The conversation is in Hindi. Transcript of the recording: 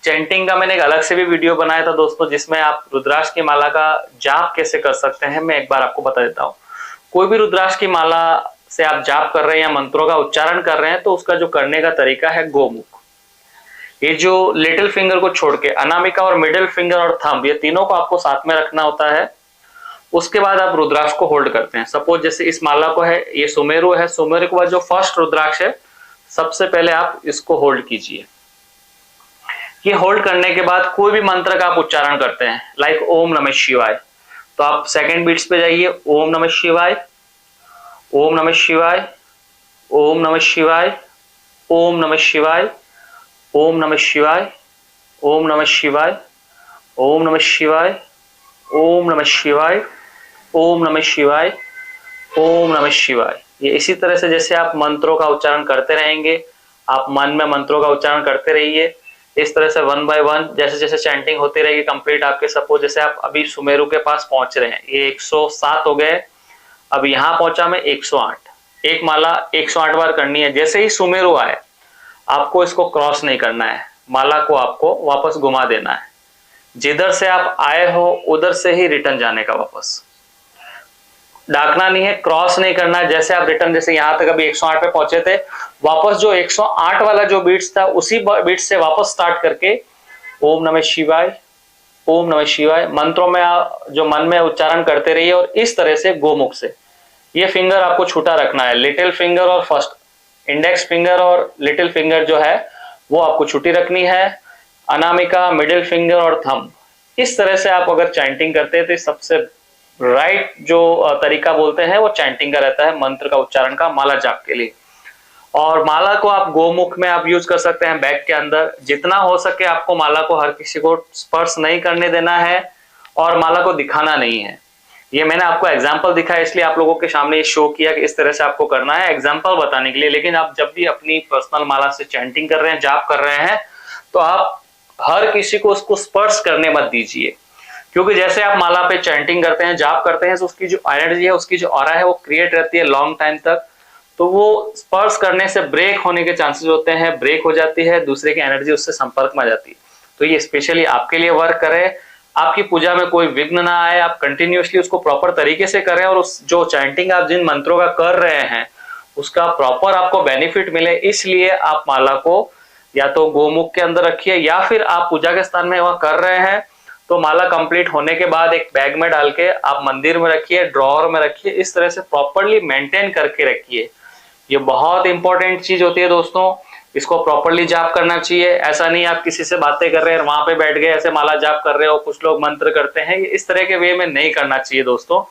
चैंटिंग का मैंने एक अलग से भी वीडियो बनाया था दोस्तों, जिसमें आप रुद्राक्ष की माला का जाप कैसे कर सकते हैं मैं एक बार आपको बता देता हूँ। कोई भी रुद्राक्ष की माला से आप जाप कर रहे हैं या मंत्रों का उच्चारण कर रहे हैं तो उसका जो करने का तरीका है गोमुख। ये जो लिटिल फिंगर को छोड़ के अनामिका और मिडिल फिंगर और थंब, ये तीनों को आपको साथ में रखना होता है। उसके बाद आप रुद्राक्ष को होल्ड करते हैं। सपोज जैसे इस माला को है, ये सुमेरु है, सुमेरु के बाद जो फर्स्ट रुद्राक्ष है सबसे पहले आप इसको होल्ड कीजिए। ये होल्ड करने के बाद कोई भी मंत्र का आप उच्चारण करते हैं, लाइक ओम नमः शिवाय, तो आप सेकंड बीट्स पे जाइए। ओम नमः शिवाय, ओम नमः शिवाय, ओम नमः शिवाय, ओम नमः शिवाय, ओम नमः शिवाय, ओम नमः शिवाय, ओम नमः शिवाय, ओम नमः शिवाय, ओम नमः शिवाय, ओम नमः शिवाय। ये इसी तरह से जैसे आप मंत्रों का उच्चारण करते रहेंगे, आप मन में मंत्रों का उच्चारण करते रहिए। इस तरह से वन बाय वन जैसे जैसे चैंटिंग होती रहेगी कंप्लीट आपके। सपोज जैसे आप अभी सुमेरु के पास पहुंच रहे हैं, ये 107 हो गए, अब यहाँ पहुंचा मैं 108। एक माला 108 बार करनी है। जैसे ही सुमेरु आए आपको इसको क्रॉस नहीं करना है, माला को आपको वापस घुमा देना है। जिधर से आप आए हो उधर से ही रिटर्न जाने का, वापस डाकना नहीं है, क्रॉस नहीं करना है। जैसे आप रिटर्न, जैसे यहाँ तक अभी 108 पे पहुंचे थे, वापस जो 108 वाला जो बीट्स था उसी बीट्स से वापस स्टार्ट करके ओम नमः शिवाय, ओम नमः शिवाय मंत्रों में जो मन में उच्चारण करते रहिए। और इस तरह से गोमुख से ये फिंगर आपको छूटा रखना है। लिटिल फिंगर और फर्स्ट इंडेक्स फिंगर और लिटिल फिंगर जो है वो आपको छुट्टी रखनी है। अनामिका, मिडिल फिंगर और थंब, इस तरह से आप अगर चैंटिंग करते हैं तो सबसे राइट जो तरीका बोलते हैं वो चैंटिंग का रहता है, मंत्र का उच्चारण का, माला जाप के लिए। और माला को आप गोमुख में आप यूज कर सकते हैं, बैग के अंदर। जितना हो सके आपको माला को हर किसी को स्पर्श नहीं करने देना है और माला को दिखाना नहीं है। ये मैंने आपको एग्जाम्पल दिखाया इसलिए आप लोगों के सामने शो किया कि इस तरह से आपको करना है, एग्जाम्पल बताने के लिए। लेकिन आप जब भी अपनी पर्सनल माला से चैंटिंग कर रहे हैं, जाप कर रहे हैं, तो आप हर किसी को उसको स्पर्श करने मत दीजिए। क्योंकि जैसे आप माला पे चैंटिंग करते हैं, जाप करते हैं, तो उसकी जो एनर्जी है, उसकी जो ऑरा है वो क्रिएट रहती है लॉन्ग टाइम तक। तो वो स्पर्श करने से ब्रेक होने के चांसेस होते हैं, ब्रेक हो जाती है, दूसरे की एनर्जी उससे संपर्क में आ जाती है। तो ये स्पेशली आपके लिए वर्क करे, आपकी पूजा में कोई विघ्न ना आए, आप कंटिन्यूअसली उसको प्रॉपर तरीके से करें और उस जो चैंटिंग आप जिन मंत्रों का कर रहे हैं उसका प्रॉपर आपको बेनिफिट मिले। इसलिए आप माला को या तो गोमुख के अंदर रखिए, या फिर आप पूजा के स्थान में वहां कर रहे हैं तो माला कंप्लीट होने के बाद एक बैग में डाल के आप मंदिर में रखिए, ड्रॉअर में रखिए। इस तरह से प्रॉपरली मेंटेन करके रखिए। ये बहुत इंपॉर्टेंट चीज होती है दोस्तों, इसको प्रॉपरली जाप करना चाहिए। ऐसा नहीं आप किसी से बातें कर रहे हैं वहां पे बैठ गए ऐसे माला जाप कर रहे हो, कुछ लोग मंत्र करते हैं, ये इस तरह के वे में नहीं करना चाहिए दोस्तों।